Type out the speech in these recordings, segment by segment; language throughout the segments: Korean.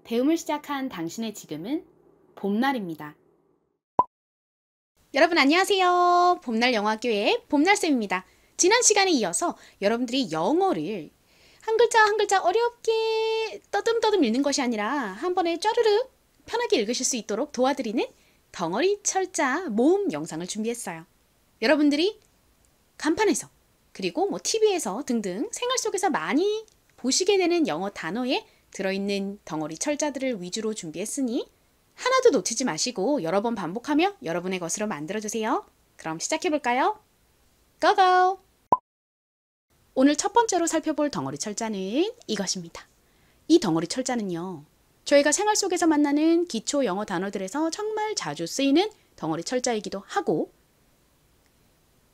배움을 시작한 당신의 지금은 봄날입니다. 여러분 안녕하세요. 봄날 영어학교의 봄날쌤입니다. 지난 시간에 이어서 여러분들이 영어를 한 글자 한 글자 어렵게 떠듬떠듬 읽는 것이 아니라 한 번에 쫘르르 편하게 읽으실 수 있도록 도와드리는 덩어리 철자 모음 영상을 준비했어요. 여러분들이 간판에서 그리고 TV에서 등등 생활 속에서 많이 보시게 되는 영어 단어에 들어있는 덩어리 철자들을 위주로 준비했으니 하나도 놓치지 마시고 여러 번 반복하며 여러분의 것으로 만들어주세요. 그럼 시작해볼까요? 고고! 오늘 첫 번째로 살펴볼 덩어리 철자는 이것입니다. 이 덩어리 철자는요, 저희가 생활 속에서 만나는 기초 영어 단어들에서 정말 자주 쓰이는 덩어리 철자이기도 하고,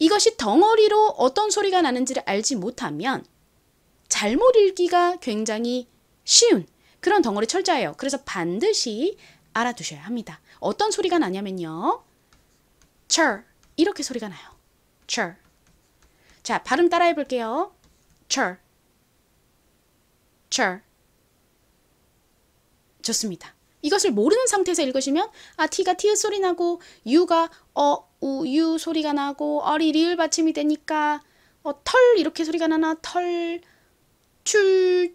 이것이 덩어리로 어떤 소리가 나는지를 알지 못하면 잘못 읽기가 굉장히 쉬운 그런 덩어리 철자예요. 그래서 반드시 알아두셔야 합니다. 어떤 소리가 나냐면요, cher 이렇게 소리가 나요. cher. 자, 발음 따라해 볼게요. cher, cher. 좋습니다. 이것을 모르는 상태에서 읽으시면 t가 티읕 소리 나고 u가 유 소리가 나고 이 리을 받침이 되니까 털 이렇게 소리가 나나 털 툴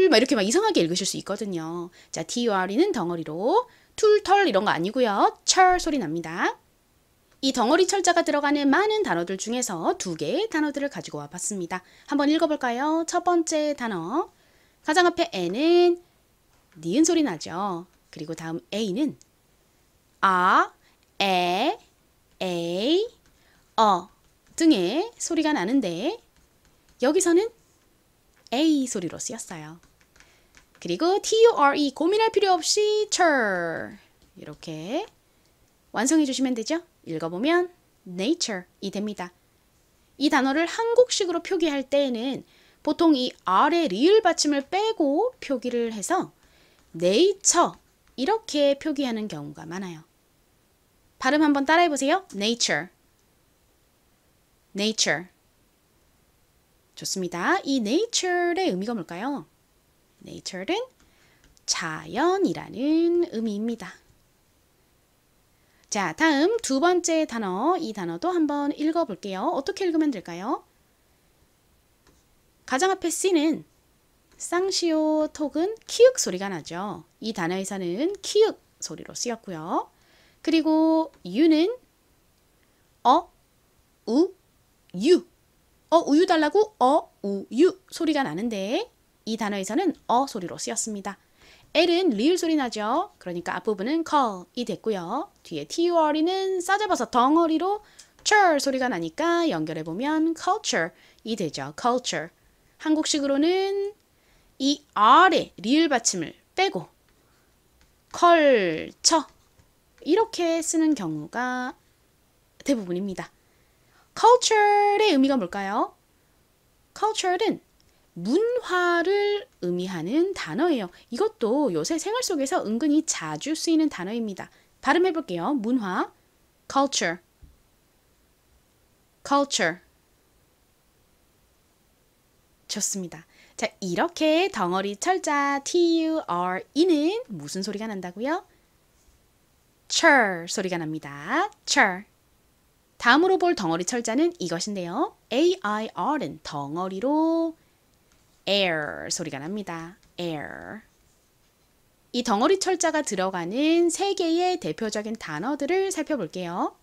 막 이렇게 막 이상하게 읽으실 수 있거든요. 자, TURE는 덩어리로 툴 이런 거 아니고요. 철 소리 납니다. 이 덩어리 철자가 들어가는 많은 단어들 중에서 두 개의 단어들을 가지고 와봤습니다. 한번 읽어볼까요? 첫 번째 단어, 가장 앞에 N은 니은 소리 나죠. 그리고 다음 A는 에, 등의 소리가 나는데 여기서는 A 소리로 쓰였어요. 그리고 TURE 고민할 필요 없이 cher 이렇게 완성해 주시면 되죠. 읽어보면 nature이 됩니다. 이 단어를 한국식으로 표기할 때에는 보통 이 R의 리을 받침을 빼고 표기를 해서 nature 이렇게 표기하는 경우가 많아요. 발음 한번 따라해 보세요. nature, nature. 좋습니다. 이 nature의 의미가 뭘까요? nature는 자연이라는 의미입니다. 자, 다음 두 번째 단어, 이 단어도 한번 읽어볼게요. 어떻게 읽으면 될까요? 가장 앞에 C는 쌍시오 톡은 키읔 소리가 나죠. 이 단어에서는 키읔 소리로 쓰였고요. 그리고 U는 유 우유 달라고 우유 소리가 나는데 이 단어에서는 소리로 쓰였습니다. L은 리을 소리 나죠. 그러니까 앞부분은 call이 됐고요. 뒤에 TURE는 싸잡아서 덩어리로 cher 소리가 나니까 연결해보면 culture이 되죠. culture. 한국식으로는 이 R의 리을 받침을 빼고 culture 이렇게 쓰는 경우가 대부분입니다. culture의 의미가 뭘까요? culture는 문화를 의미하는 단어예요. 이것도 요새 생활 속에서 은근히 자주 쓰이는 단어입니다. 발음해 볼게요. 문화, culture, culture. 좋습니다. 자, 이렇게 덩어리 철자 TURE는 무슨 소리가 난다고요? cher 소리가 납니다. cher. 다음으로 볼 덩어리 철자는 이것인데요. AIR은 덩어리로 air 소리가 납니다. air. 이 덩어리 철자가 들어가는 세 개의 대표적인 단어들을 살펴볼게요.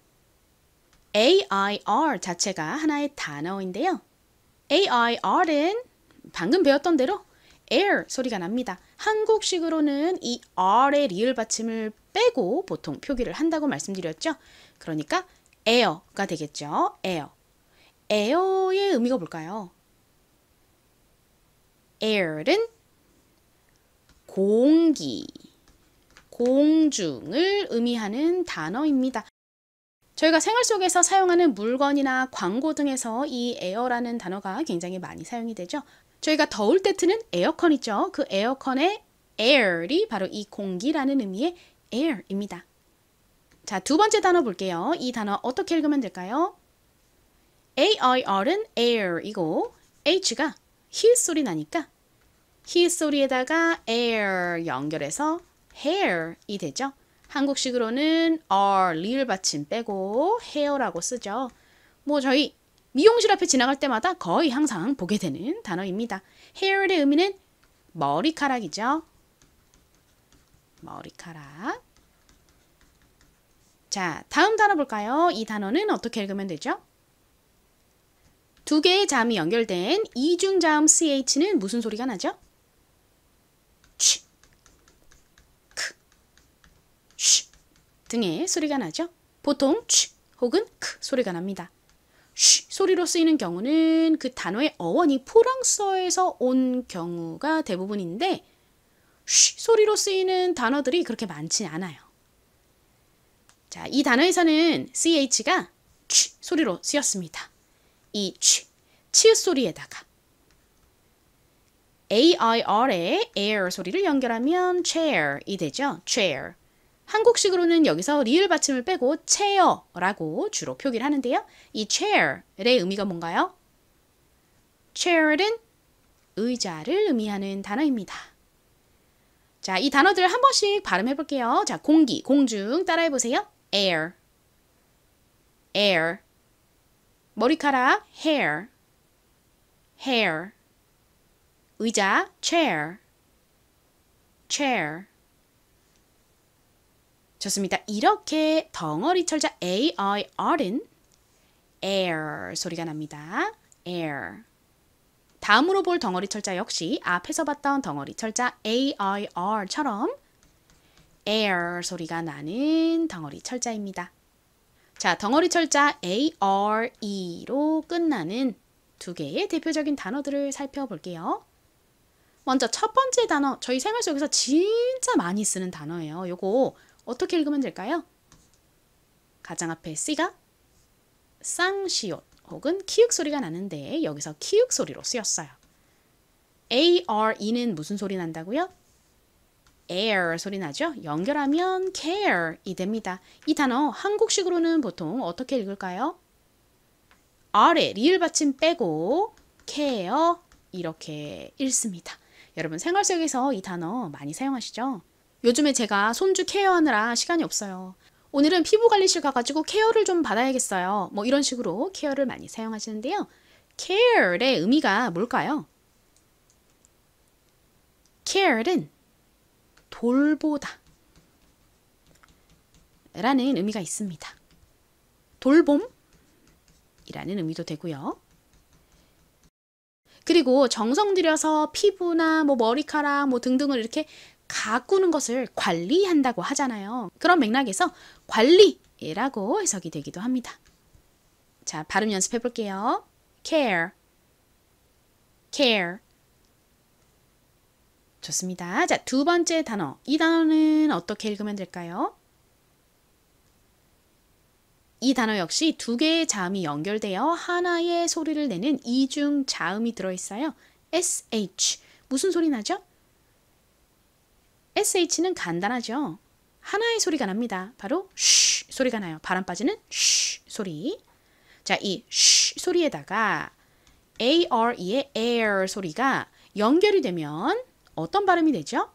AIR 자체가 하나의 단어인데요. AIR은 방금 배웠던 대로 air 소리가 납니다. 한국식으로는 이 R의 리을 받침을 빼고 보통 표기를 한다고 말씀드렸죠. 그러니까 air가 되겠죠. air. air의 의미가 뭘까요? air은 공기, 공중을 의미하는 단어입니다. 저희가 생활 속에서 사용하는 물건이나 광고 등에서 이 air라는 단어가 굉장히 많이 사용이 되죠. 저희가 더울 때 트는 에어컨 있죠. 그 에어컨의 air이 바로 이 공기라는 의미의 air입니다. 자, 두 번째 단어 볼게요. 이 단어 어떻게 읽으면 될까요? AIR은 air이고 H가 힐 소리 나니까 his 소리에다가 air 연결해서 hair이 되죠. 한국식으로는 r 리을 받침 빼고 hair라고 쓰죠. 뭐 저희 미용실 앞에 지나갈 때마다 거의 항상 보게 되는 단어입니다. hair의 의미는 머리카락이죠. 머리카락. 자, 다음 단어 볼까요? 이 단어는 어떻게 읽으면 되죠? 두 개의 자음이 연결된 이중자음 ch는 무슨 소리가 나죠? 취, 크, 쉬 등의 소리가 나죠. 보통 취 혹은 크 소리가 납니다. 쉬 소리로 쓰이는 경우는 그 단어의 어원이 프랑스어에서 온 경우가 대부분인데 쉬 소리로 쓰이는 단어들이 그렇게 많지 않아요. 자, 이 단어에서는 ch가 취 소리로 쓰였습니다. 이 취, 치읓 소리에다가 air의 air 소리를 연결하면 chair이 되죠. chair. 한국식으로는 여기서 리을 받침을 빼고 chair라고 주로 표기를 하는데요. 이 chair의 의미가 뭔가요? chair은 의자를 의미하는 단어입니다. 자, 이 단어들 한 번씩 발음해 볼게요. 자, 공기, 공중 따라해 보세요. air, air. 머리카락, hair, hair. 의자, chair, chair. 좋습니다. 이렇게 덩어리 철자 AIR은 air 소리가 납니다. air. 다음으로 볼 덩어리 철자 역시 앞에서 봤던 덩어리 철자 AIR처럼 air 소리가 나는 덩어리 철자입니다. 자, 덩어리 철자 ARE로 끝나는 두 개의 대표적인 단어들을 살펴볼게요. 먼저 첫 번째 단어, 저희 생활 속에서 진짜 많이 쓰는 단어예요. 요거 어떻게 읽으면 될까요? 가장 앞에 C가 쌍시옷 혹은 키읔 소리가 나는데 여기서 키읔 소리로 쓰였어요. ARE는 무슨 소리 난다고요? air 소리 나죠? 연결하면 care이 됩니다. 이 단어 한국식으로는 보통 어떻게 읽을까요? R에 리을 받침 빼고 care 이렇게 읽습니다. 여러분 생활 속에서 이 단어 많이 사용하시죠? 요즘에 제가 손주 케어하느라 시간이 없어요. 오늘은 피부관리실 가가지고 케어를 좀 받아야겠어요. 뭐 이런 식으로 케어를 많이 사용하시는데요. care의 의미가 뭘까요? care는 돌보다 라는 의미가 있습니다. 돌봄이라는 의미도 되고요. 그리고 정성 들여서 피부나 뭐 머리카락 뭐 등등을 이렇게 가꾸는 것을 관리한다고 하잖아요. 그런 맥락에서 관리라고 해석이 되기도 합니다. 자, 발음 연습해 볼게요. care, care. 좋습니다. 자, 두 번째 단어. 이 단어는 어떻게 읽으면 될까요? 이 단어 역시 두 개의 자음이 연결되어 하나의 소리를 내는 이중 자음이 들어있어요. SH. 무슨 소리 나죠? SH는 간단하죠. 하나의 소리가 납니다. 바로 쉬 소리가 나요. 바람 빠지는 쉬 소리. 자, 이 쉬 소리에다가 ARE의 air 소리가 연결이 되면 어떤 발음이 되죠?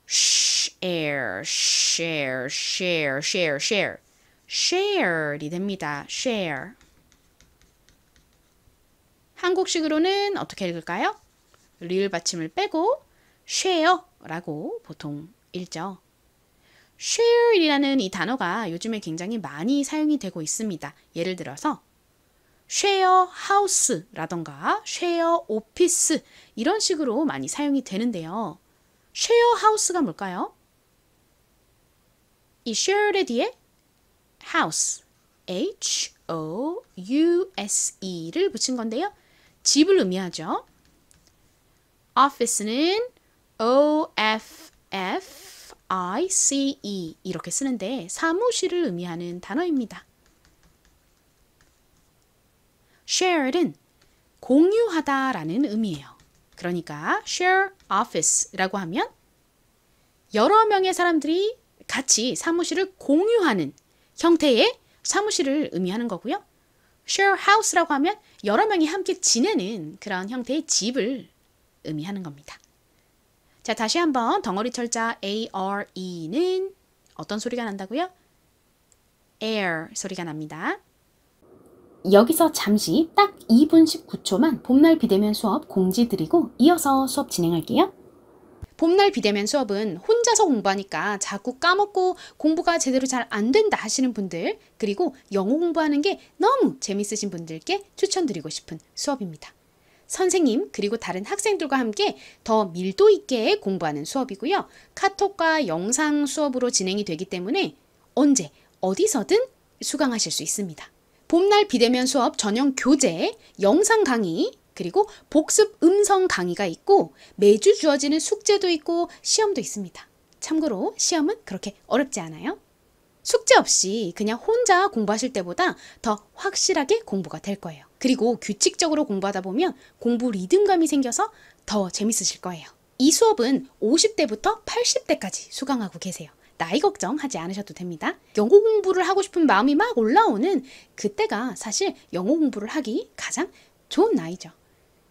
share, share, share, share, share. share이 됩니다. share. 한국식으로는 어떻게 읽을까요? 리을 받침을 빼고 share라고 보통 읽죠. share이라는 이 단어가 요즘에 굉장히 많이 사용이 되고 있습니다. 예를 들어서 share house라던가 share office 이런 식으로 많이 사용이 되는데요. share house가 뭘까요? 이 share의 뒤에 house, H-O-U-S-E를 붙인 건데요. 집을 의미하죠. office는 O-F-F-I-C-E 이렇게 쓰는데 사무실을 의미하는 단어입니다. share는 공유하다라는 의미예요. 그러니까 share office라고 하면 여러 명의 사람들이 같이 사무실을 공유하는 형태의 사무실을 의미하는 거고요. share house라고 하면 여러 명이 함께 지내는 그런 형태의 집을 의미하는 겁니다. 자, 다시 한번 덩어리 철자 are는 어떤 소리가 난다고요? air 소리가 납니다. 여기서 잠시 딱 2분 19초만 봄날 비대면 수업 공지 드리고 이어서 수업 진행할게요. 봄날 비대면 수업은 혼자서 공부하니까 자꾸 까먹고 공부가 제대로 잘 안 된다 하시는 분들, 그리고 영어 공부하는 게 너무 재밌으신 분들께 추천드리고 싶은 수업입니다. 선생님 그리고 다른 학생들과 함께 더 밀도 있게 공부하는 수업이고요. 카톡과 영상 수업으로 진행이 되기 때문에 언제 어디서든 수강하실 수 있습니다. 봄날 비대면 수업 전용 교재, 영상 강의, 그리고 복습 음성 강의가 있고 매주 주어지는 숙제도 있고 시험도 있습니다. 참고로 시험은 그렇게 어렵지 않아요. 숙제 없이 그냥 혼자 공부하실 때보다 더 확실하게 공부가 될 거예요. 그리고 규칙적으로 공부하다 보면 공부 리듬감이 생겨서 더 재밌으실 거예요. 이 수업은 50대부터 80대까지 수강하고 계세요. 나이 걱정하지 않으셔도 됩니다. 영어 공부를 하고 싶은 마음이 막 올라오는 그때가 사실 영어 공부를 하기 가장 좋은 나이죠.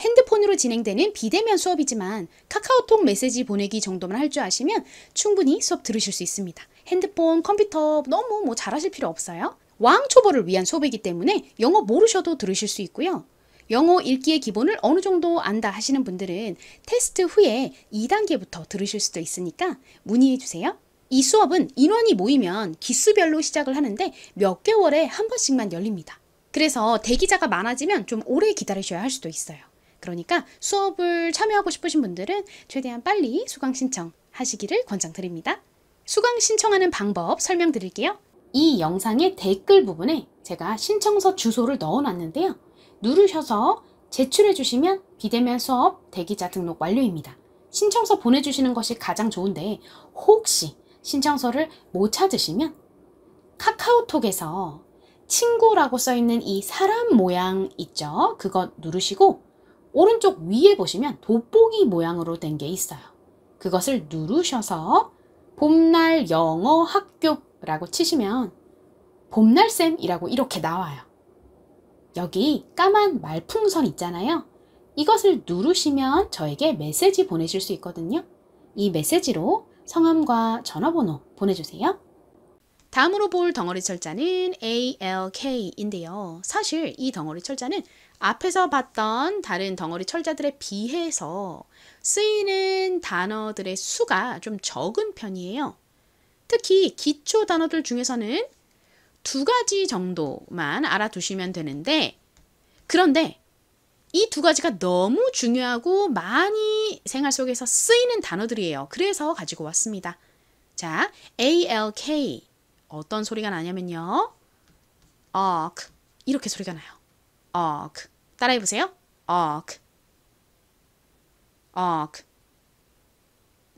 핸드폰으로 진행되는 비대면 수업이지만 카카오톡 메시지 보내기 정도만 할 줄 아시면 충분히 수업 들으실 수 있습니다. 핸드폰, 컴퓨터 너무 잘하실 필요 없어요. 왕초보를 위한 수업이기 때문에 영어 모르셔도 들으실 수 있고요. 영어 읽기의 기본을 어느 정도 안다 하시는 분들은 테스트 후에 2단계부터 들으실 수도 있으니까 문의해 주세요. 이 수업은 인원이 모이면 기수별로 시작을 하는데 몇 개월에 한 번씩만 열립니다. 그래서 대기자가 많아지면 좀 오래 기다리셔야 할 수도 있어요. 그러니까 수업을 참여하고 싶으신 분들은 최대한 빨리 수강 신청하시기를 권장드립니다. 수강 신청하는 방법 설명드릴게요. 이 영상의 댓글 부분에 제가 신청서 주소를 넣어놨는데요. 누르셔서 제출해 주시면 비대면 수업 대기자 등록 완료입니다. 신청서 보내주시는 것이 가장 좋은데 혹시 신청서를 못 찾으시면 카카오톡에서 친구라고 써있는 이 사람 모양 있죠? 그거 누르시고 오른쪽 위에 보시면 돋보기 모양으로 된 게 있어요. 그것을 누르셔서 봄날 영어 학교라고 치시면 봄날쌤이라고 이렇게 나와요. 여기 까만 말풍선 있잖아요. 이것을 누르시면 저에게 메시지 보내실 수 있거든요. 이 메시지로 성함과 전화번호 보내주세요. 다음으로 볼 덩어리 철자는 ALK인데요. 사실 이 덩어리 철자는 앞에서 봤던 다른 덩어리 철자들에 비해서 쓰이는 단어들의 수가 좀 적은 편이에요. 특히 기초 단어들 중에서는 2가지 정도만 알아두시면 되는데, 그런데 이 2가지가 너무 중요하고 많이 생활 속에서 쓰이는 단어들이에요. 그래서 가지고 왔습니다. 자, ALK 어떤 소리가 나냐면요. 억 이렇게 소리가 나요. 억 따라해보세요. 억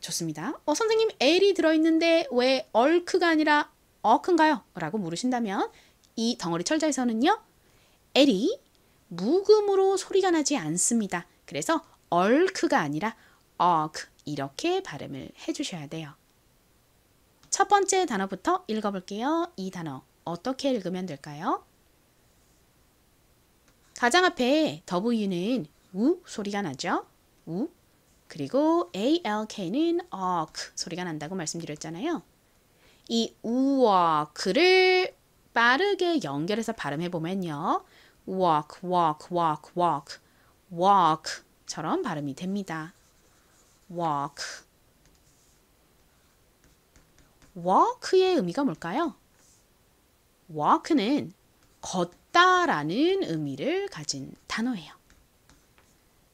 좋습니다. 선생님 L이 들어있는데 왜 얼크가 아니라 어크인가요? 라고 물으신다면 이 덩어리 철자에서는요. L이 묵음으로 소리가 나지 않습니다. 그래서 얼크가 아니라 어크 이렇게 발음을 해주셔야 돼요. 첫 번째 단어부터 읽어볼게요. 이 단어 어떻게 읽으면 될까요? 가장 앞에 W는 우 소리가 나죠. 우. 그리고 ALK는 어크 소리가 난다고 말씀드렸잖아요. 이 우워크를 빠르게 연결해서 발음해보면요. walk, walk, walk, walk, walk처럼 발음이 됩니다. walk. walk의 의미가 뭘까요? walk는 걷다라는 의미를 가진 단어예요.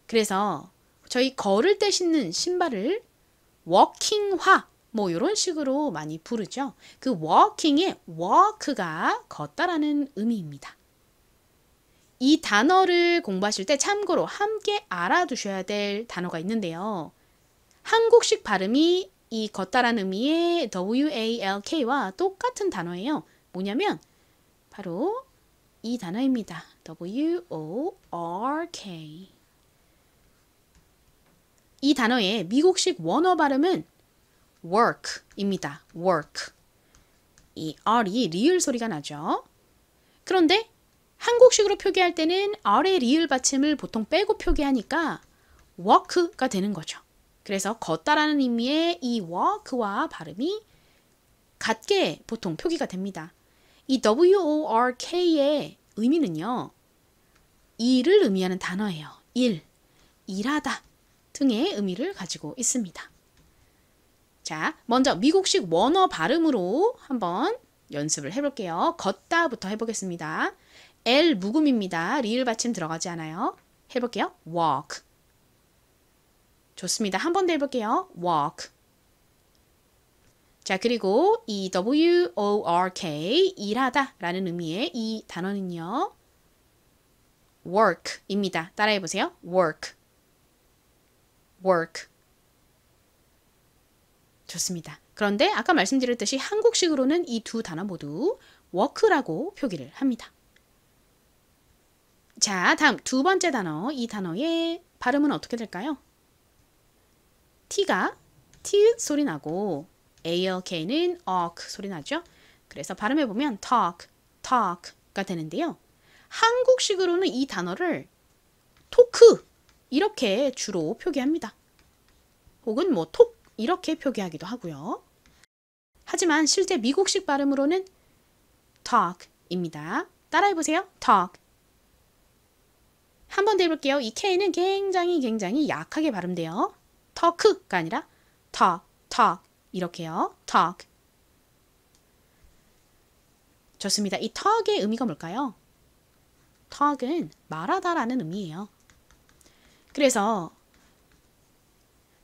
그래서 저희 걸을 때 신는 신발을 워킹화 뭐 이런 식으로 많이 부르죠. 그 walking의 walk가 걷다라는 의미입니다. 이 단어를 공부하실 때 참고로 함께 알아두셔야 될 단어가 있는데요. 한국식 발음이 이 걷다라는 의미의 WALK와 똑같은 단어예요. 뭐냐면 바로 이 단어입니다. WORK. 이 단어의 미국식 원어 발음은 work입니다. work. 이 R이 리을 소리가 나죠. 그런데 한국식으로 표기할 때는 R의 리을 받침을 보통 빼고 표기하니까 walk가 되는 거죠. 그래서 걷다라는 의미의 이 walk와 발음이 같게 보통 표기가 됩니다. 이 work의 의미는요. 일을 의미하는 단어예요. 일하다 등의 의미를 가지고 있습니다. 자, 먼저 미국식 원어 발음으로 한번 연습을 해볼게요. 걷다부터 해보겠습니다. L 묵음입니다. 리을 받침 들어가지 않아요. 해볼게요. walk. 좋습니다. 한 번 더 해볼게요. walk. 자, 그리고 이 work, 일하다 라는 의미의 이 단어는요. work입니다. 따라해보세요. work. work. 좋습니다. 그런데 아까 말씀드렸듯이 한국식으로는 이 두 단어 모두 work라고 표기를 합니다. 자, 다음 두 번째 단어, 이 단어의 발음은 어떻게 될까요? T가 T 소리 나고 ALK는 ALK 소리 나죠? 그래서 발음해보면 talk가 되는데요. 한국식으로는 이 단어를 토크 이렇게 주로 표기합니다. 혹은 뭐 톡 이렇게 표기하기도 하고요. 하지만 실제 미국식 발음으로는 talk입니다. 따라해보세요. talk. 한 번 더 해볼게요. 이 K는 굉장히 약하게 발음돼요. talk가 아니라 talk 이렇게요. talk. 좋습니다. 이 talk의 의미가 뭘까요? talk은 말하다라는 의미예요. 그래서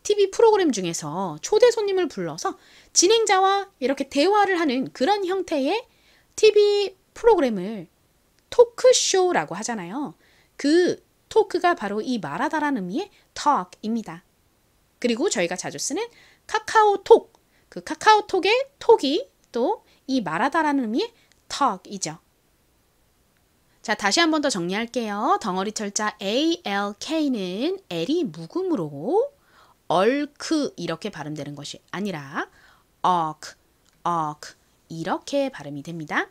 TV 프로그램 중에서 초대 손님을 불러서 진행자와 이렇게 대화를 하는 그런 형태의 TV 프로그램을 토크쇼라고 하잖아요. 그 토크가 바로 이 말하다라는 의미의 talk입니다. 그리고 저희가 자주 쓰는 카카오톡, 그 카카오톡의 톡이 또 이 말하다라는 의미의 talk이죠. 자, 다시 한 번 더 정리할게요. 덩어리 철자 ALK는 L이 묵음으로 얼크 이렇게 발음되는 것이 아니라 억 이렇게 발음이 됩니다.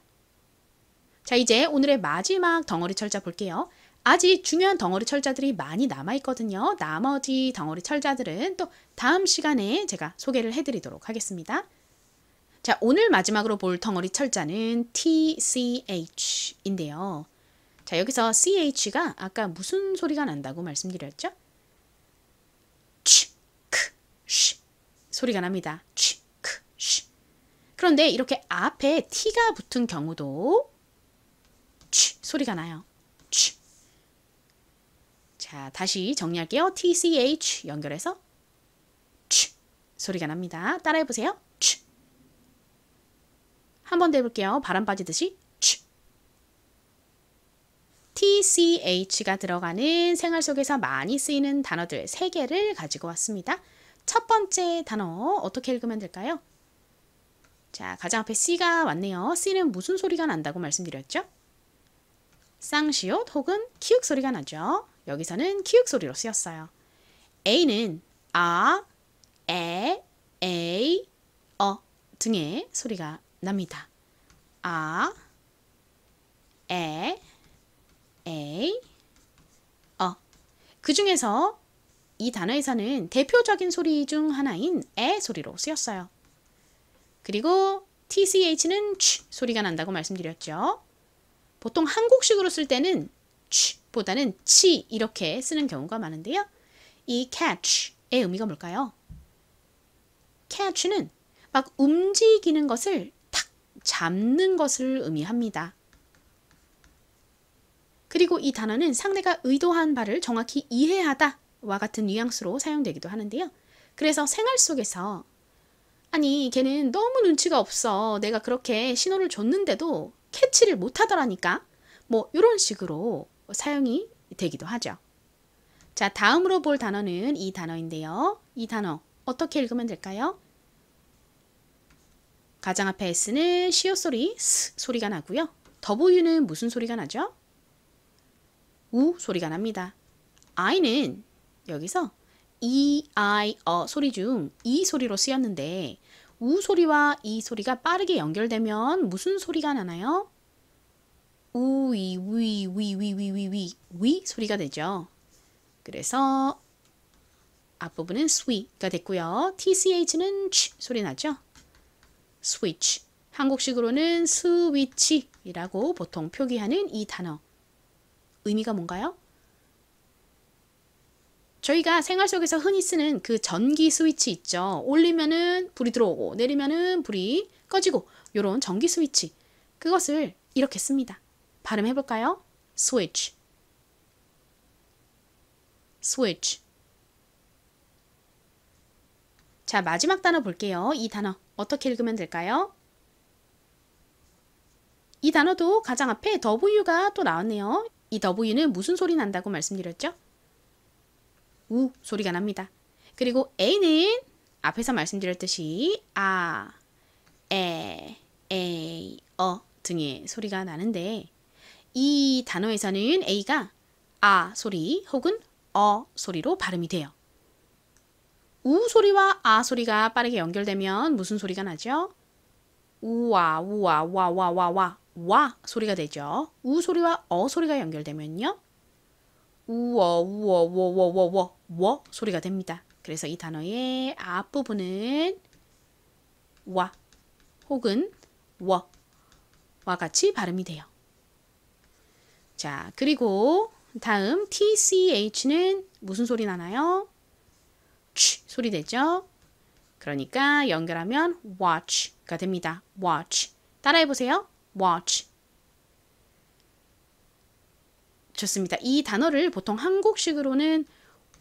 자, 이제 오늘의 마지막 덩어리 철자 볼게요. 아직 중요한 덩어리 철자들이 많이 남아있거든요. 나머지 덩어리 철자들은 또 다음 시간에 제가 소개를 해드리도록 하겠습니다. 자, 오늘 마지막으로 볼 덩어리 철자는 TCH인데요. 자, 여기서 CH가 아까 무슨 소리가 난다고 말씀드렸죠? 치, 소리가 납니다. 치. 그런데 이렇게 앞에 T가 붙은 경우도 치 소리가 나요. 치. 자, 다시 정리할게요. TCH 연결해서 치 소리가 납니다. 따라해보세요. 치. 한 번 더 해볼게요. 바람 빠지듯이 치. TCH가 들어가는 생활 속에서 많이 쓰이는 단어들 3개를 가지고 왔습니다. 첫 번째 단어 어떻게 읽으면 될까요? 자, 가장 앞에 C가 왔네요. C는 무슨 소리가 난다고 말씀드렸죠? 쌍시옷 혹은 키읔 소리가 나죠. 여기서는 키읔 소리로 쓰였어요. A는 아, 에, 에이, 등의 소리가 납니다. 아, 에, 에이, 그 중에서 이 단어에서는 대표적인 소리 중 하나인 에 소리로 쓰였어요. 그리고 TCH는 취 소리가 난다고 말씀드렸죠. 보통 한국식으로 쓸 때는 취보다는 치 이렇게 쓰는 경우가 많은데요. 이 catch의 의미가 뭘까요? catch는 막 움직이는 것을 탁 잡는 것을 의미합니다. 그리고 이 단어는 상대가 의도한 바를 정확히 이해하다 와 같은 뉘앙스로 사용되기도 하는데요. 그래서 생활 속에서 아니 걔는 너무 눈치가 없어. 내가 그렇게 신호를 줬는데도 캐치를 못하더라니까. 뭐 이런 식으로 사용이 되기도 하죠. 자, 다음으로 볼 단어는 이 단어인데요. 이 단어 어떻게 읽으면 될까요? 가장 앞에 S는 시옷 소리, 스 소리가 나고요. W는 무슨 소리가 나죠? 우 소리가 납니다. I는 여기서 E, I, 소리 중 이 소리로 쓰였는데 우 소리와 이 소리가 빠르게 연결되면 무슨 소리가 나나요? 우이, 위 소리가 되죠. 그래서 앞부분은 sweet가 됐고요. TCH는 치 소리 나죠? switch. 한국식으로는 스위치라고 보통 표기하는 이 단어. 의미가 뭔가요? 저희가 생활 속에서 흔히 쓰는 그 전기 스위치 있죠. 올리면은 불이 들어오고 내리면은 불이 꺼지고 요런 전기 스위치. 그것을 이렇게 씁니다. 발음해 볼까요? switch. switch. 자, 마지막 단어 볼게요. 이 단어 어떻게 읽으면 될까요? 이 단어도 가장 앞에 W가 또 나왔네요. 이 W는 무슨 소리 난다고 말씀드렸죠? 우 소리가 납니다. 그리고 A는 앞에서 말씀드렸듯이 아, 에, 등의 소리가 나는데 이 단어에서는 A가 아 소리 혹은 소리로 발음이 돼요. 우 소리와 아 소리가 빠르게 연결되면 무슨 소리가 나죠? 우와, 우와, 와, 와, 와, 와, 와 소리가 되죠. 우 소리와 소리가 연결되면요. 우어, 우어, 워, 워, 워, 워, 워 소리가 됩니다. 그래서 이 단어의 앞부분은 와 혹은 워와 같이 발음이 돼요. 자, 그리고 다음 TCH는 무슨 소리 나나요? 치 소리 되죠? 그러니까 연결하면 watch가 됩니다. watch. 따라해보세요. watch. 좋습니다. 이 단어를 보통 한국식으로는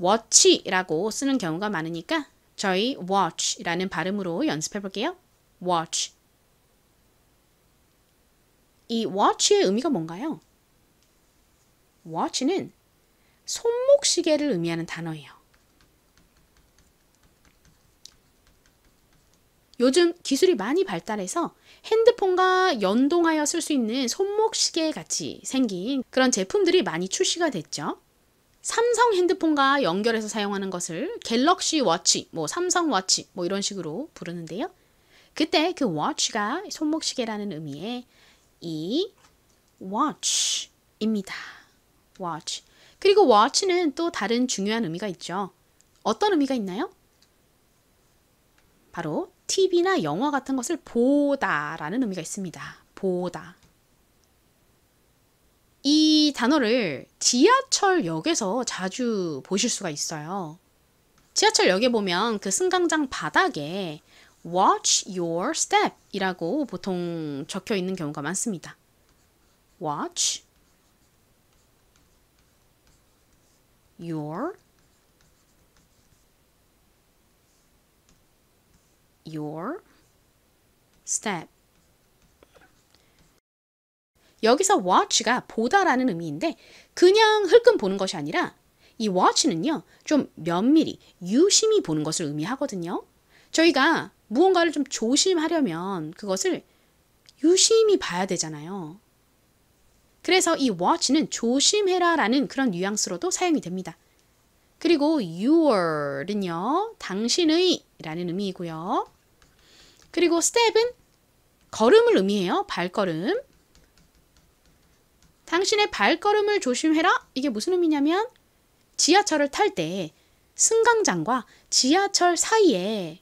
watch라고 쓰는 경우가 많으니까 저희 watch라는 발음으로 연습해 볼게요. watch. 이 watch의 의미가 뭔가요? watch는 손목시계를 의미하는 단어예요. 요즘 기술이 많이 발달해서 핸드폰과 연동하여 쓸 수 있는 손목시계 같이 생긴 그런 제품들이 많이 출시가 됐죠. 삼성 핸드폰과 연결해서 사용하는 것을 갤럭시 워치, 삼성 워치 이런 식으로 부르는데요. 그때 그 워치가 손목시계라는 의미의 이 watch입니다. watch. 그리고 watch는 또 다른 중요한 의미가 있죠. 어떤 의미가 있나요? 바로 TV나 영화 같은 것을 보다라는 의미가 있습니다. 보다. 이 단어를 지하철역에서 자주 보실 수가 있어요. 지하철역에 보면 그 승강장 바닥에 Watch your step 이라고 보통 적혀 있는 경우가 많습니다. Watch your step. 여기서 watch가 보다라는 의미인데 그냥 흘끔 보는 것이 아니라 이 watch는요 좀 면밀히 유심히 보는 것을 의미하거든요. 저희가 무언가를 좀 조심하려면 그것을 유심히 봐야 되잖아요. 그래서 이 watch는 조심해라 라는 그런 뉘앙스로도 사용이 됩니다. 그리고 your는요 당신의 라는 의미이고요. 그리고 step은 걸음을 의미해요. 발걸음. 당신의 발걸음을 조심해라. 이게 무슨 의미냐면 지하철을 탈 때 승강장과 지하철 사이에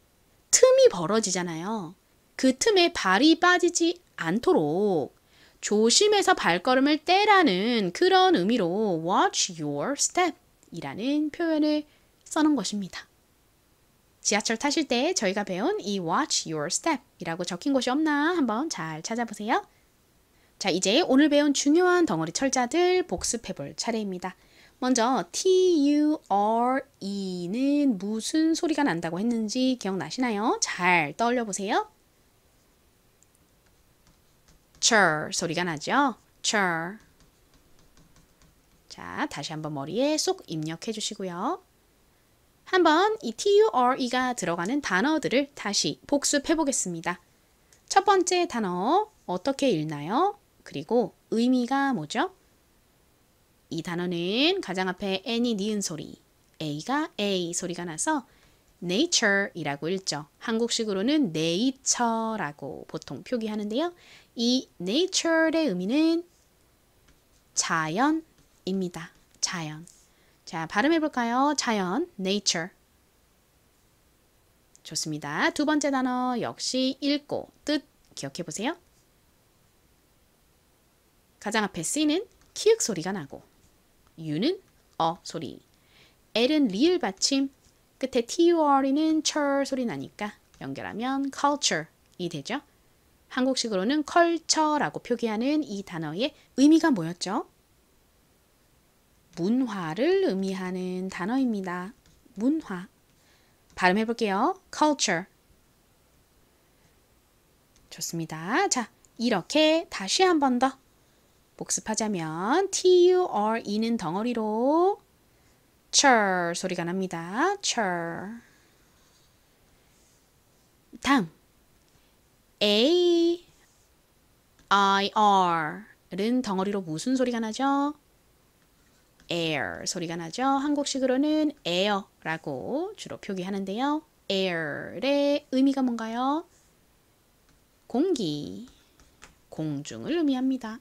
틈이 벌어지잖아요. 그 틈에 발이 빠지지 않도록 조심해서 발걸음을 떼라는 그런 의미로 watch your step 이라는 표현을 써놓은 것입니다. 지하철 타실 때 저희가 배운 이 watch your step 이라고 적힌 곳이 없나 한번 잘 찾아보세요. 자, 이제 오늘 배운 중요한 덩어리 철자들 복습해 볼 차례입니다. 먼저 T-U-R-E는 무슨 소리가 난다고 했는지 기억나시나요? 잘 떠올려 보세요. chur 소리가 나죠? chur. 자, 다시 한번 머리에 쏙 입력해 주시고요. 한번 이 T-U-R-E가 들어가는 단어들을 다시 복습해 보겠습니다. 첫 번째 단어 어떻게 읽나요? 그리고 의미가 뭐죠? 이 단어는 가장 앞에 n이 니은 소리, a가 a 소리가 나서 nature이라고 읽죠. 한국식으로는 nature라고 보통 표기하는데요. 이 nature의 의미는 자연입니다. 자연. 자, 발음해 볼까요? 자연, nature. 좋습니다. 두 번째 단어 역시 읽고 뜻 기억해 보세요. 가장 앞에 C는 키읔 소리가 나고 U는 소리, L은 리을 받침, 끝에 TUR는 철 소리 나니까 연결하면 culture이 되죠. 한국식으로는 컬처라고 표기하는 이 단어의 의미가 뭐였죠? 문화를 의미하는 단어입니다. 문화. 발음해 볼게요. culture. 좋습니다. 자, 이렇게 다시 한 번 더 복습하자면 TURE는 덩어리로 chur 소리가 납니다. chur. 다음 AIR은 덩어리로 무슨 소리가 나죠? air 소리가 나죠. 한국식으로는 air라고 주로 표기하는데요. air의 의미가 뭔가요? 공기, 공중을 의미합니다.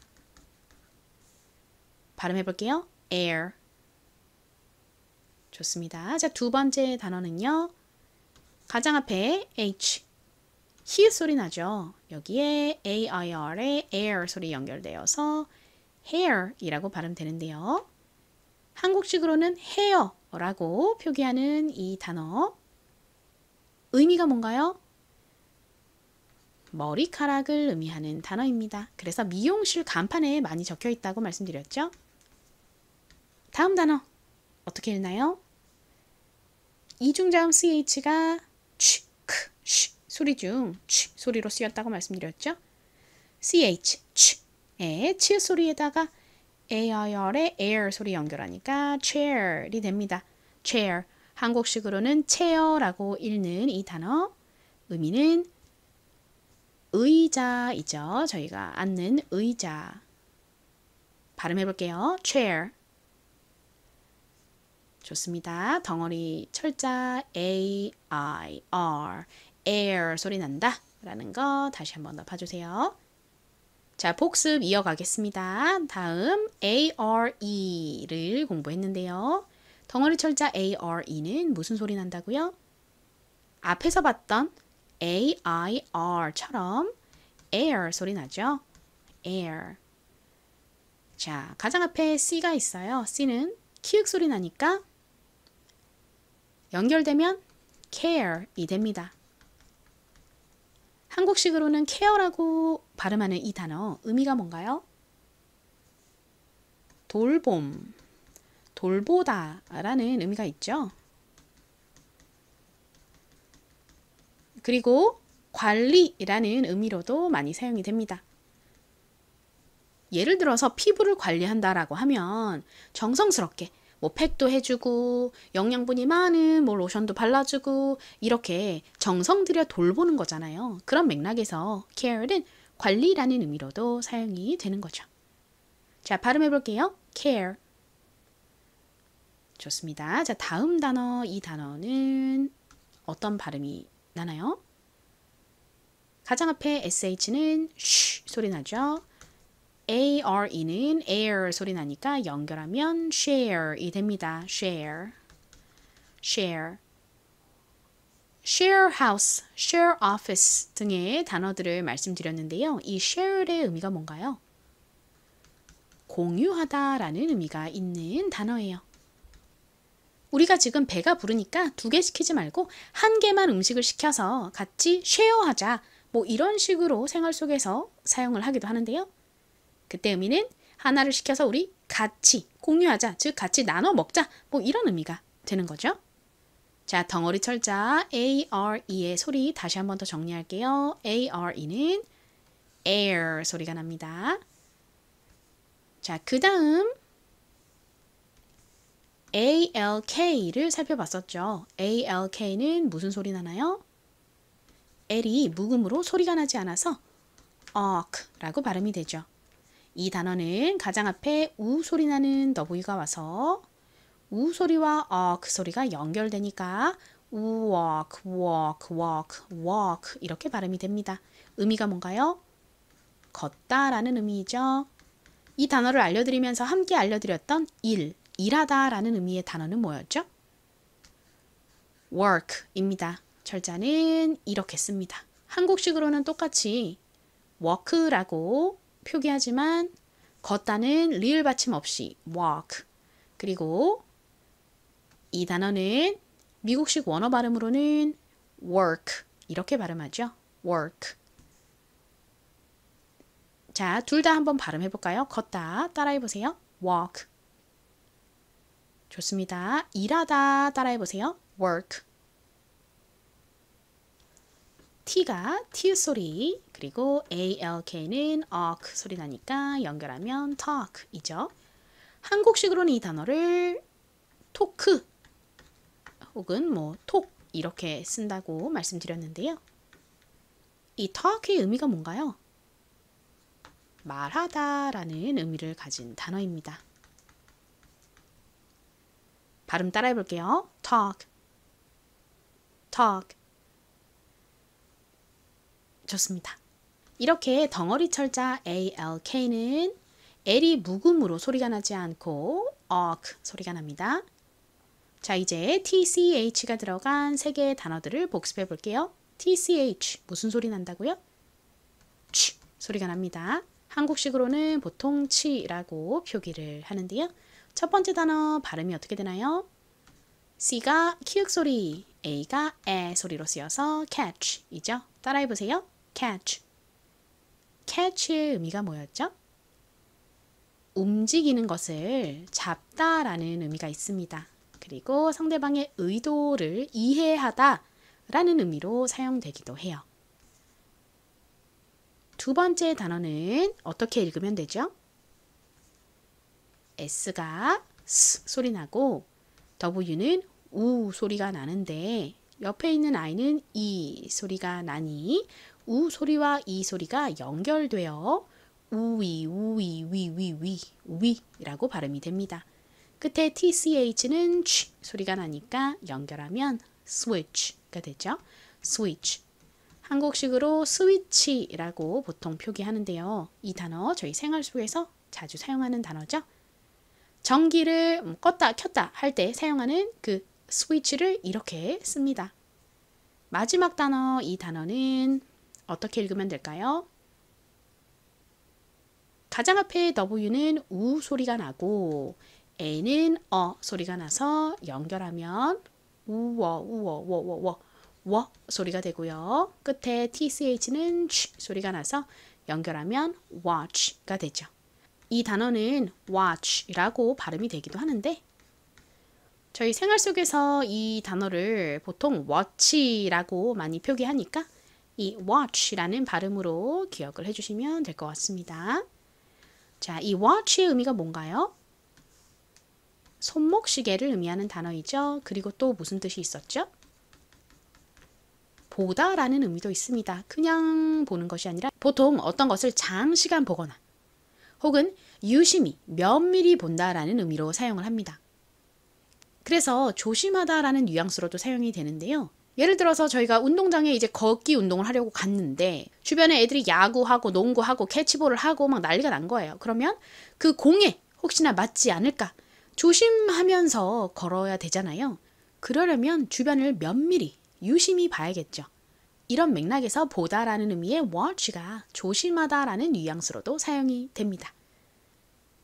발음해 볼게요. air. 좋습니다. 자, 두 번째 단어는요. 가장 앞에 H, 히읗 소리 나죠. 여기에 AIR에 air 소리 연결되어서 hair이라고 발음되는데요. 한국식으로는 hair라고 표기하는 이 단어 의미가 뭔가요? 머리카락을 의미하는 단어입니다. 그래서 미용실 간판에 많이 적혀 있다고 말씀드렸죠. 다음 단어 어떻게 읽나요? 이중자음 CH가 취, 크, 쉬 소리 중 취 소리로 쓰였다고 말씀드렸죠. CH, 취의 치읓 소리에다가 AIR의 air 소리 연결하니까 chair이 됩니다. chair, 한국식으로는 체어라고 읽는 이 단어 의미는 의자이죠. 저희가 앉는 의자. 발음해 볼게요. chair. 좋습니다. 덩어리 철자 AIR, air 소리 난다 라는 거 다시 한 번 더 봐주세요. 자, 복습 이어가겠습니다. 다음 ARE를 공부했는데요. 덩어리 철자 ARE는 무슨 소리 난다고요? 앞에서 봤던 AIR처럼 air 소리 나죠? air. 자, 가장 앞에 C가 있어요. C는 키읔 소리 나니까 연결되면 care이 됩니다. 한국식으로는 care라고 발음하는 이 단어 의미가 뭔가요? 돌봄, 돌보다 라는 의미가 있죠. 그리고 관리라는 의미로도 많이 사용이 됩니다. 예를 들어서 피부를 관리한다라고 하면 정성스럽게 뭐 팩도 해주고 영양분이 많은 뭐 로션도 발라주고 이렇게 정성 들여 돌보는 거잖아요. 그런 맥락에서 care는 관리라는 의미로도 사용이 되는 거죠. 자, 발음해 볼게요. care. 좋습니다. 자, 다음 단어, 이 단어는 어떤 발음이 나나요? 가장 앞에 sh는 쉬 소리 나죠. are는 air 소리 나니까 연결하면 share이 됩니다. share. share. share house, share office 등의 단어들을 말씀드렸는데요. 이 share의 의미가 뭔가요? 공유하다라는 의미가 있는 단어예요. 우리가 지금 배가 부르니까 2개 시키지 말고 1개만 음식을 시켜서 같이 쉐어하자. 뭐 이런 식으로 생활 속에서 사용을 하기도 하는데요. 그때 의미는 하나를 시켜서 우리 같이 공유하자, 즉 같이 나눠 먹자, 뭐 이런 의미가 되는 거죠. 자, 덩어리 철자 ARE의 소리 다시 한 번 더 정리할게요. ARE는 air 소리가 납니다. 자, 그 다음 ALK를 살펴봤었죠. ALK는 무슨 소리 나나요? L이 묵음으로 소리가 나지 않아서 라고 발음이 되죠. 이 단어는 가장 앞에 우 소리 나는 W가 와서 우 소리와 소리가 연결되니까 walk, walk, walk, walk 이렇게 발음이 됩니다. 의미가 뭔가요? 걷다라는 의미이죠. 이 단어를 알려드리면서 함께 알려드렸던 일하다 라는 의미의 단어는 뭐였죠? work입니다. 철자는 이렇게 씁니다. 한국식으로는 똑같이 walk라고 표기하지만 걷다는 리을 받침 없이 walk. 그리고 이 단어는 미국식 원어 발음으로는 work 이렇게 발음하죠. work. 자, 둘 다 한번 발음해 볼까요? 걷다 따라해 보세요. walk. 좋습니다. 일하다 따라해 보세요. work. T가 T 소리, 그리고 ALK는 ALK 소리 나니까 연결하면 talk이죠. 한국식으로는 이 단어를 토크 혹은 뭐 톡 이렇게 쓴다고 말씀드렸는데요. 이 talk의 의미가 뭔가요? 말하다 라는 의미를 가진 단어입니다. 발음 따라해 볼게요. talk, talk. 좋습니다. 이렇게 덩어리 철자 ALK는 L이 묵음으로 소리가 나지 않고 ALK 소리가 납니다. 자, 이제 TCH가 들어간 세 개의 단어들을 복습해 볼게요. TCH 무슨 소리 난다고요? 치 소리가 납니다. 한국식으로는 보통 치라고 표기를 하는데요. 첫 번째 단어 발음이 어떻게 되나요? C가 키읔 소리, A가 에 소리로 쓰여서 catch이죠. 따라해 보세요. catch. catch의 의미가 뭐였죠? 움직이는 것을 잡다라는 의미가 있습니다. 그리고 상대방의 의도를 이해하다 라는 의미로 사용되기도 해요. 두 번째 단어는 어떻게 읽으면 되죠? S가 스 소리 나고 W는 우 소리가 나는데 옆에 있는 I는 이 소리가 나니 우 소리와 이 소리가 연결되어 우위 우위 위위위 위라고 발음이 됩니다. 끝에 TCH는 취 소리가 나니까 연결하면 switch가 되죠. switch. 한국식으로 스위치라고 보통 표기하는데요. 이 단어 저희 생활 속에서 자주 사용하는 단어죠. 전기를 껐다 켰다 할 때 사용하는 그 스위치를 이렇게 씁니다. 마지막 단어, 이 단어는 어떻게 읽으면 될까요? 가장 앞에 W는 우 소리가 나고 A는 어 소리가 나서 연결하면 우워 우워 워워워 워 소리가 되고요. 끝에 TCH는 취 소리가 나서 연결하면 watch가 되죠. 이 단어는 watch라고 발음이 되기도 하는데 저희 생활 속에서 이 단어를 보통 watch라고 많이 표기하니까 이 watch라는 발음으로 기억을 해주시면 될 것 같습니다. 자, 이 watch의 의미가 뭔가요? 손목시계를 의미하는 단어이죠. 그리고 또 무슨 뜻이 있었죠? 보다라는 의미도 있습니다. 그냥 보는 것이 아니라 보통 어떤 것을 장시간 보거나 혹은 유심히 면밀히 본다라는 의미로 사용을 합니다. 그래서 조심하다라는 뉘앙스로도 사용이 되는데요. 예를 들어서 저희가 운동장에 이제 걷기 운동을 하려고 갔는데 주변에 애들이 야구하고 농구하고 캐치볼을 하고 막 난리가 난 거예요. 그러면 그 공에 혹시나 맞지 않을까 조심하면서 걸어야 되잖아요. 그러려면 주변을 면밀히 유심히 봐야겠죠. 이런 맥락에서 보다라는 의미의 watch가 조심하다라는 뉘앙스로도 사용이 됩니다.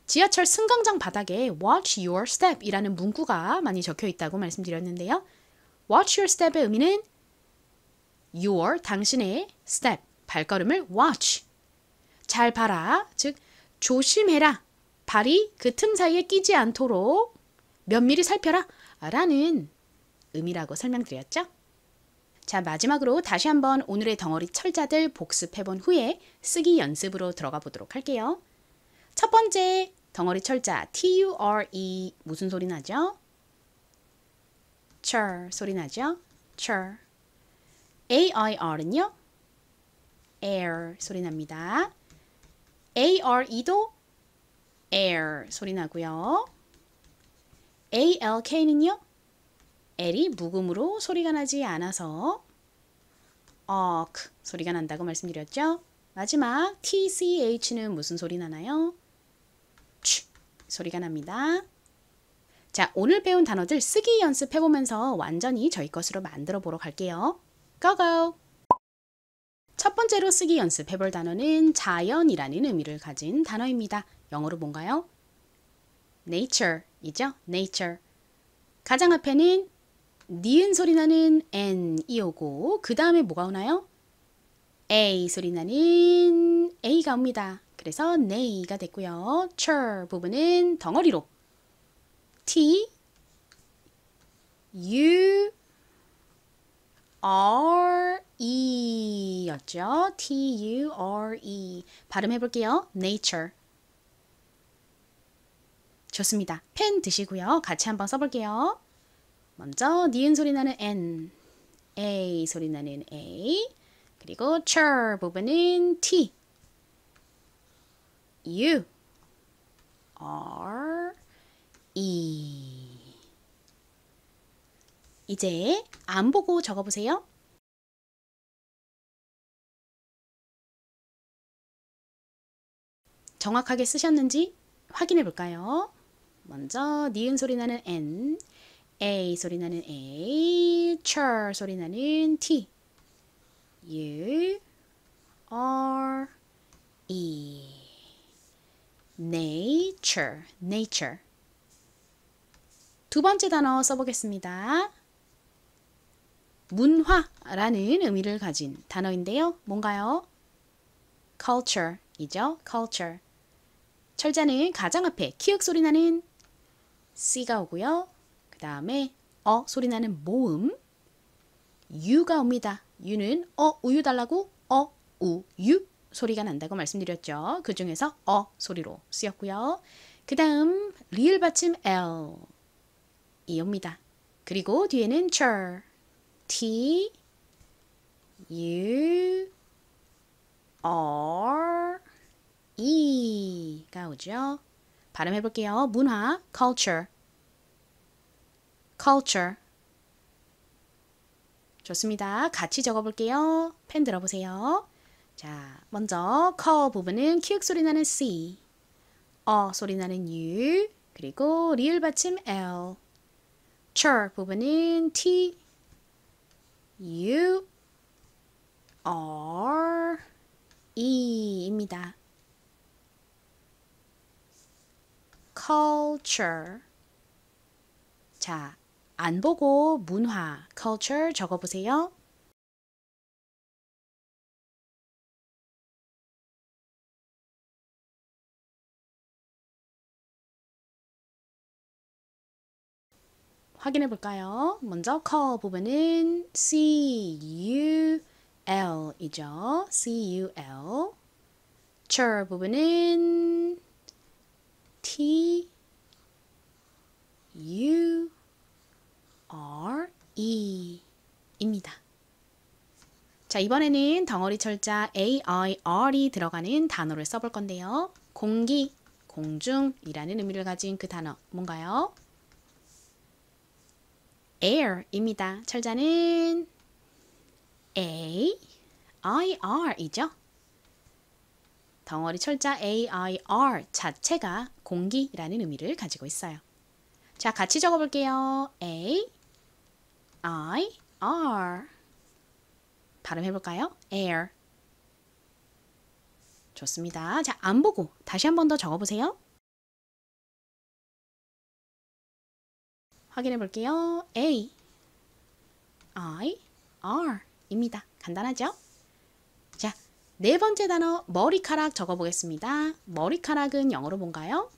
지하철 승강장 바닥에 watch your step 이라는 문구가 많이 적혀 있다고 말씀드렸는데요. watch your step의 의미는 your, 당신의 step, 발걸음을 watch, 잘 봐라, 즉 조심해라, 발이 그 틈 사이에 끼지 않도록 면밀히 살펴라 라는 의미라고 설명드렸죠. 자, 마지막으로 다시 한번 오늘의 덩어리 철자들 복습해본 후에 쓰기 연습으로 들어가 보도록 할게요. 첫 번째 덩어리 철자 T-U-R-E 무슨 소리 나죠? chur 소리 나죠? chur. A-I-R은요? air 소리 납니다. A-R-E도 air 소리 나고요. A-L-K는요? L이 묵음으로 소리가 나지 않아서 억 소리가 난다고 말씀드렸죠? 마지막 TCH는 무슨 소리 나나요? 취 소리가 납니다. 자, 오늘 배운 단어들 쓰기 연습해보면서 완전히 저희 것으로 만들어 보러 갈게요. Go go! 첫 번째로 쓰기 연습해볼 단어는 자연이라는 의미를 가진 단어입니다. 영어로 뭔가요? nature이죠. nature. 가장 앞에는 니은 소리 나는 n이 오고 그 다음에 뭐가 오나요? a 소리 나는 a가 옵니다. 그래서 nei가 됐고요. cher 부분은 덩어리로 t, u, r, e 였죠. t, u, r, e 발음해 볼게요. nature. 좋습니다. 펜 드시고요. 같이 한번 써볼게요. 먼저 니은 소리 나는 n, a 소리 나는 a, 그리고 cher 부분은 t, u, r, e. 이제 안 보고 적어보세요. 정확하게 쓰셨는지 확인해 볼까요? 먼저 니은 소리 나는 n, a 소리 나는 a, cher 소리 나는 t, u, r, e. nature, nature. 두 번째 단어 써보겠습니다. 문화라는 의미를 가진 단어인데요. 뭔가요? culture이죠. culture. 철자는 가장 앞에 키읔 소리 나는 C가 오고요. 그 다음에 소리 나는 모음 U가 옵니다. U는 우유 달라고 우유 소리가 난다고 말씀드렸죠. 그 중에서 소리로 쓰였고요. 그 다음 리을 받침 L이 옵니다. 그리고 뒤에는 cher, T, U, R, E가 오죠. 발음해 볼게요. 문화, culture, culture. 좋습니다. 같이 적어볼게요. 펜 들어보세요. 자, 먼저 커 부분은 키읔 소리 나는 C, 소리 나는 U, 그리고 리을 받침 L, cher 부분은 T, U, R, E입니다. culture. 자, 안 보고 문화, culture 적어보세요. 확인해 볼까요? 먼저 call 부분은 C-U-L 이죠. C-U-L. cher 부분은 T, U, R, E 입니다. 자, 이번에는 덩어리 철자 A, I, R이 들어가는 단어를 써볼 건데요. 공기, 공중이라는 의미를 가진 그 단어 뭔가요? air입니다. 철자는 A, I, R이죠. 덩어리 철자 A, I, R 자체가 공기라는 의미를 가지고 있어요. 자, 같이 적어볼게요. A, I, R. 발음해볼까요? air. 좋습니다. 자, 안 보고 다시 한 번 더 적어보세요. 확인해 볼게요. A, I, R 입니다. 간단하죠? 자, 네 번째 단어 머리카락 적어보겠습니다. 머리카락은 영어로 뭔가요?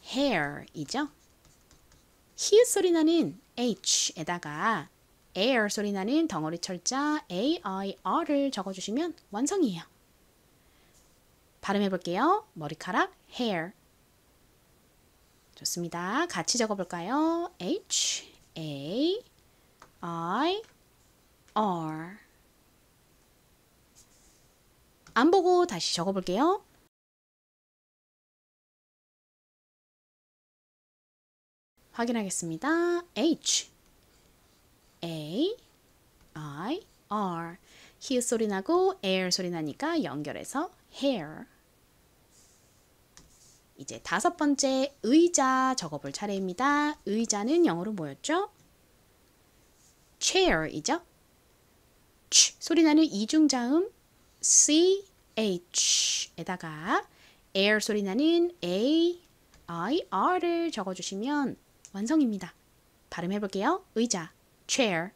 hair이죠. 히읗 소리 나는 H에다가 air 소리 나는 덩어리 철자 A-I-R을 적어주시면 완성이에요. 발음해 볼게요. 머리카락 hair. 좋습니다. 같이 적어볼까요? H, A, I, R. 안 보고 다시 적어볼게요. 확인하겠습니다. H, A, I, R. 히읗 소리 나고 air 소리 나니까 연결해서 hair. 이제 다섯 번째 의자 적어볼 차례입니다. 의자는 영어로 뭐였죠? chair이죠. 취 소리 나는 이중자음 ch에다가 air 소리 나는 air을 적어주시면 완성입니다. 발음해 볼게요. 의자, chair.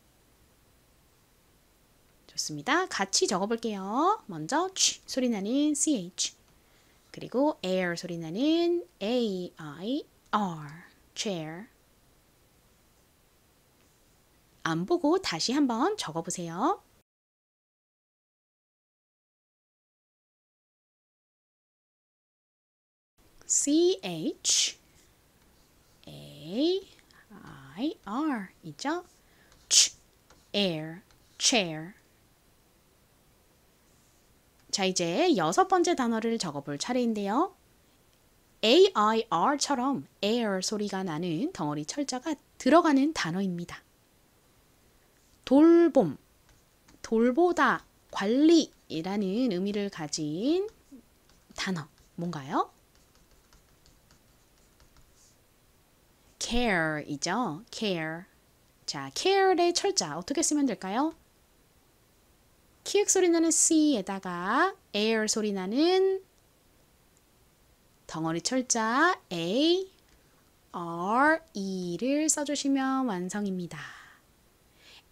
좋습니다. 같이 적어볼게요. 먼저 취 소리 나는 ch, 그리고 air 소리 나는 air, chair. 안 보고 다시 한번 적어보세요. ch, air 이죠? air, chair. 자, 이제 6번째 단어를 적어볼 차례인데요. air처럼 air 소리가 나는 덩어리 철자가 들어가는 단어입니다. 돌봄, 돌보다, 관리라는 의미를 가진 단어 뭔가요? care이죠. care. 자, care의 철자 어떻게 쓰면 될까요? 키읔 소리 나는 c에다가 air 소리 나는 덩어리 철자 a, r, e를 써주시면 완성입니다.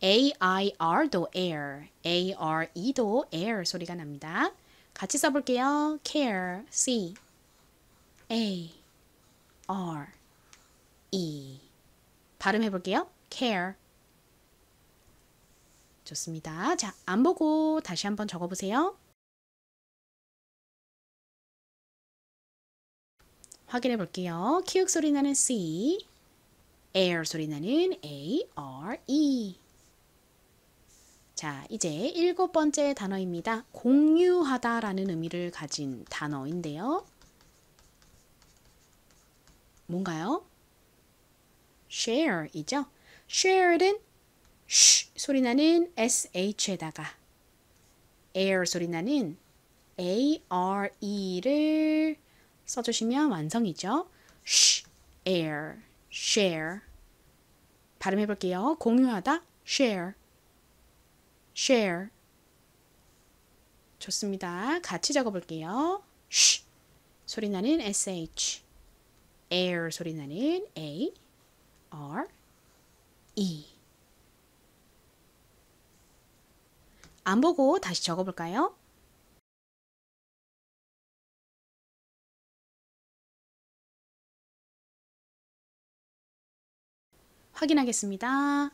air도 air, are도 air 소리가 납니다. 같이 써볼게요. care, c, a, r, e. 발음해 볼게요. care. 좋습니다. 자, 안 보고 다시 한번 적어보세요. 확인해 볼게요. 키읔 소리 나는 C, air 소리 나는 A, R, E. 자, 이제 7번째 단어입니다. 공유하다라는 의미를 가진 단어인데요. 뭔가요? share이죠. share는 쉬 소리 나는 sh에다가 air 소리 나는 are를 써주시면 완성이죠. air, share. 발음해 볼게요. 공유하다, share, share. 좋습니다. 같이 적어볼게요. 소리 나는 sh, air 소리 나는 a, r, e. 안 보고 다시 적어볼까요? 확인하겠습니다.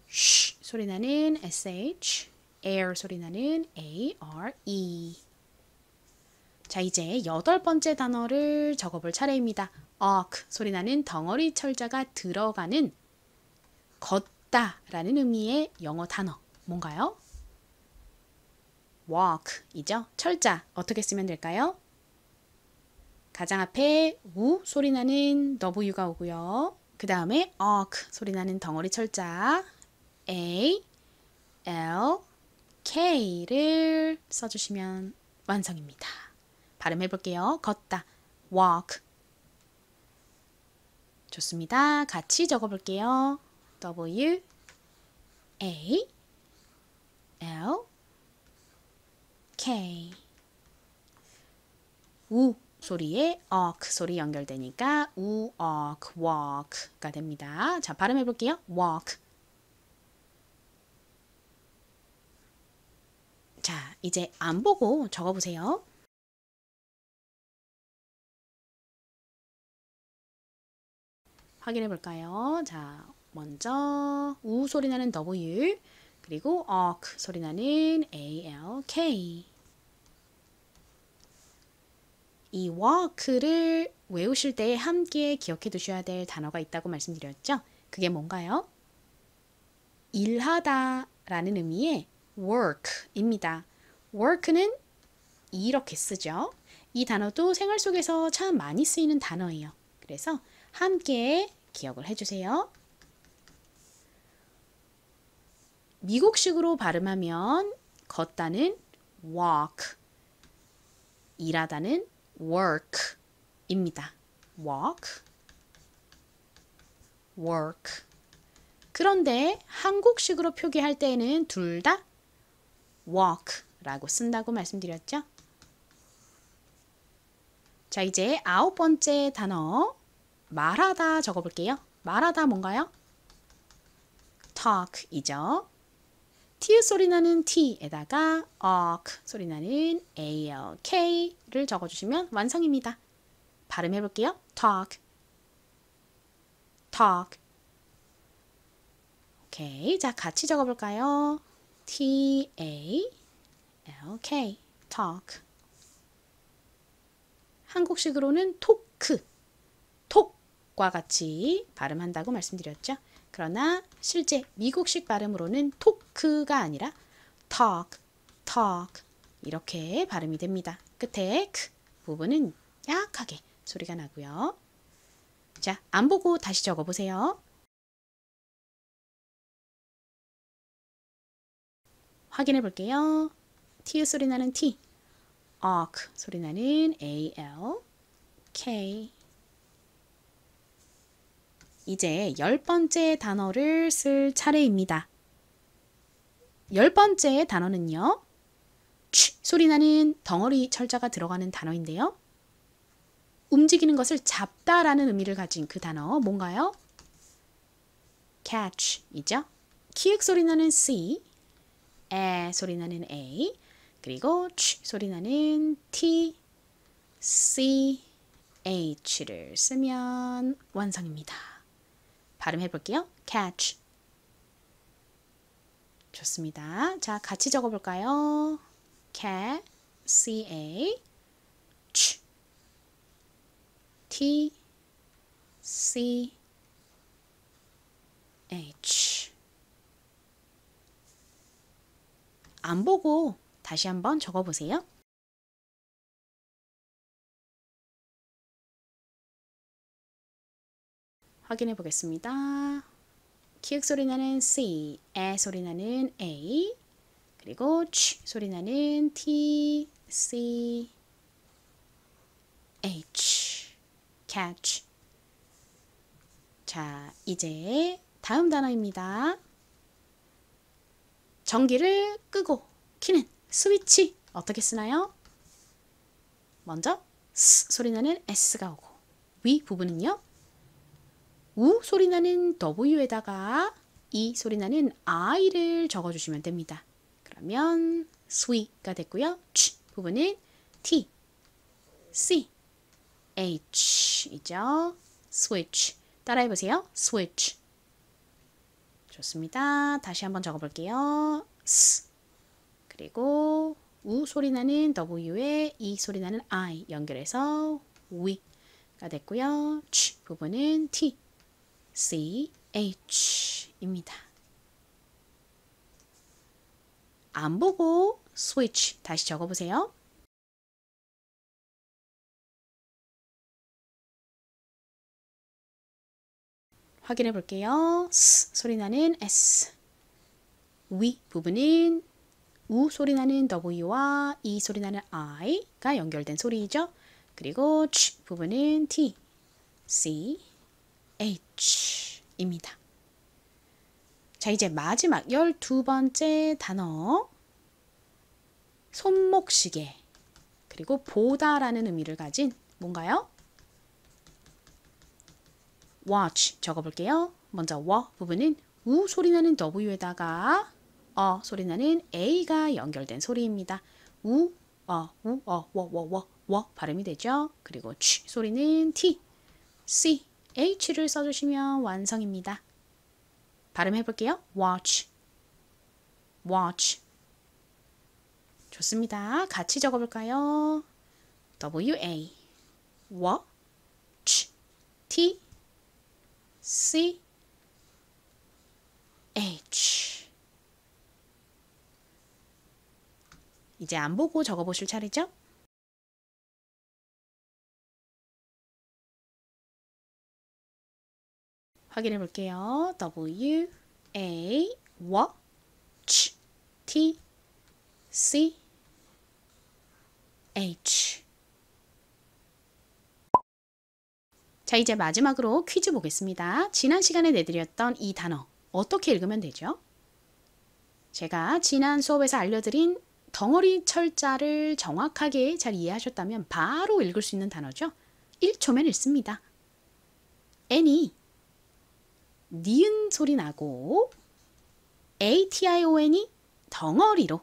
쉬 소리 나는 sh, air 소리 나는 a, r, e. 자, 이제 8번째 단어를 적어볼 차례입니다. walk 소리 나는 덩어리 철자가 들어가는 걷다 라는 의미의 영어 단어 뭔가요? walk이죠. 철자 어떻게 쓰면 될까요? 가장 앞에 우 소리 나는 w가 오고요. 그 다음에 walk 소리 나는 덩어리 철자 a, l, k를 써주시면 완성입니다. 발음해 볼게요. 걷다, walk. 좋습니다. 같이 적어볼게요. w, a, l, k. 우 소리에 walk 소리 연결되니까 우, walk, walk가 됩니다. 자, 발음해 볼게요. walk. 자, 이제 안 보고 적어보세요. 확인해 볼까요? 자, 먼저 우 소리 나는 W, 그리고 walk 소리 나는 ALK. 이 walk를 외우실 때 함께 기억해 두셔야 될 단어가 있다고 말씀드렸죠? 그게 뭔가요? 일하다 라는 의미의 work입니다. work는 이렇게 쓰죠. 이 단어도 생활 속에서 참 많이 쓰이는 단어예요. 그래서 함께 기억을 해주세요. 미국식으로 발음하면 걷다는 walk, 일하다는 work입니다. walk, work. 그런데 한국식으로 표기할 때는 둘 다 walk라고 쓴다고 말씀드렸죠? 자, 이제 9번째 단어 말하다 적어볼게요. 말하다 뭔가요? talk이죠. T 소리 나는 T에다가 ok 소리 나는 ALK를 적어주시면 완성입니다. 발음해볼게요. talk, talk. 오케이, 자 같이 적어볼까요? TALK, talk. 한국식으로는 토크, 톡과 같이 발음한다고 말씀드렸죠. 그러나 실제 미국식 발음으로는 토크가 아니라 talk, talk 이렇게 발음이 됩니다. 끝에 크 부분은 약하게 소리가 나고요. 자, 안 보고 다시 적어보세요. 확인해 볼게요. T 소리 나는 T, ok 소리 나는 ALK. 이제 10번째 단어를 쓸 차례입니다. 10번째 단어는요. 취 소리 나는 덩어리 철자가 들어가는 단어인데요. 움직이는 것을 잡다라는 의미를 가진 그 단어 뭔가요? catch이죠. 키읔 소리 나는 C, 에 소리 나는 A, 그리고 취 소리 나는 T, C, H를 쓰면 완성입니다. 발음해 볼게요. catch. 좋습니다. 자, 같이 적어 볼까요? catch, C-A, ch, T, C, H. 안 보고 다시 한번 적어 보세요. 확인해 보겠습니다. 키읔 소리 나는 C, 에 소리 나는 A, 그리고 취 소리 나는 T, C, H, catch. 자, 이제 다음 단어입니다. 전기를 끄고 켜는 스위치 어떻게 쓰나요? 먼저 S 소리 나는 S가 오고 위 부분은요. 우 소리 나는 W에다가 이 소리 나는 I를 적어주시면 됩니다. 그러면 sweet가 됐고요. 취 부분은 T, C, H이죠. switch. 따라해보세요. switch. 좋습니다. 다시 한번 적어볼게요. S. 그리고 우 소리 나는 W에 이 소리 나는 I 연결해서 we가 됐고요. 취 부분은 T, C, H입니다. 안 보고 switch 다시 적어보세요. 확인해 볼게요. S 소리 나는 S, 위 부분은 우 소리 나는 W와 이 소리 나는 I가 연결된 소리이죠. 그리고 취 부분은 T, C, H입니다. 자, 이제 마지막 12번째 단어 손목시계 그리고 보다라는 의미를 가진 뭔가요? watch 적어볼게요. 먼저 워 부분은 우 소리 나는 W에다가 소리 나는 A가 연결된 소리입니다. 워 발음이 되죠. 그리고 취 소리는 T, C, H를 써주시면 완성입니다. 발음해볼게요. watch, watch. 좋습니다. 같이 적어볼까요? W-A, watch, T, C, H. 이제 안 보고 적어보실 차례죠? 확인해 볼게요. W, A, watch, T, C, H. 자, 이제 마지막으로 퀴즈 보겠습니다. 지난 시간에 내드렸던 이 단어 어떻게 읽으면 되죠? 제가 지난 수업에서 알려드린 덩어리 철자를 정확하게 잘 이해하셨다면 바로 읽을 수 있는 단어죠. 1초면 읽습니다. N이 니은 소리 나고 ATION이 덩어리로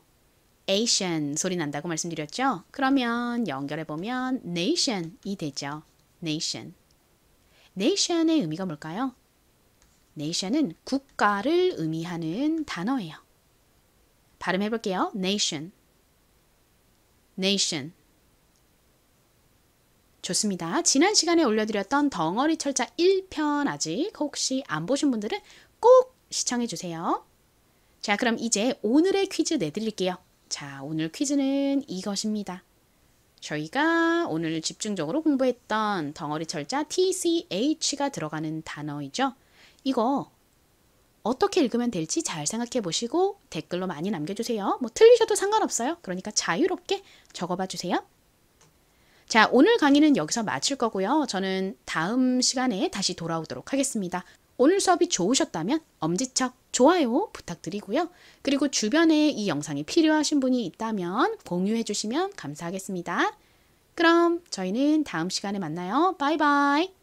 Asian 소리 난다고 말씀드렸죠. 그러면 연결해보면 nation이 되죠. nation. nation의 의미가 뭘까요? nation은 국가를 의미하는 단어예요. 발음해볼게요. nation. nation. 좋습니다. 지난 시간에 올려드렸던 덩어리 철자 1편 아직 혹시 안 보신 분들은 꼭 시청해주세요. 자, 그럼 이제 오늘의 퀴즈 내드릴게요. 자, 오늘 퀴즈는 이것입니다. 저희가 오늘 집중적으로 공부했던 덩어리 철자 TCH가 들어가는 단어이죠. 이거 어떻게 읽으면 될지 잘 생각해 보시고 댓글로 많이 남겨주세요. 뭐 틀리셔도 상관없어요. 그러니까 자유롭게 적어봐 주세요. 자, 오늘 강의는 여기서 마칠 거고요. 저는 다음 시간에 다시 돌아오도록 하겠습니다. 오늘 수업이 좋으셨다면 엄지척 좋아요 부탁드리고요. 그리고 주변에 이 영상이 필요하신 분이 있다면 공유해 주시면 감사하겠습니다. 그럼 저희는 다음 시간에 만나요. 바이바이.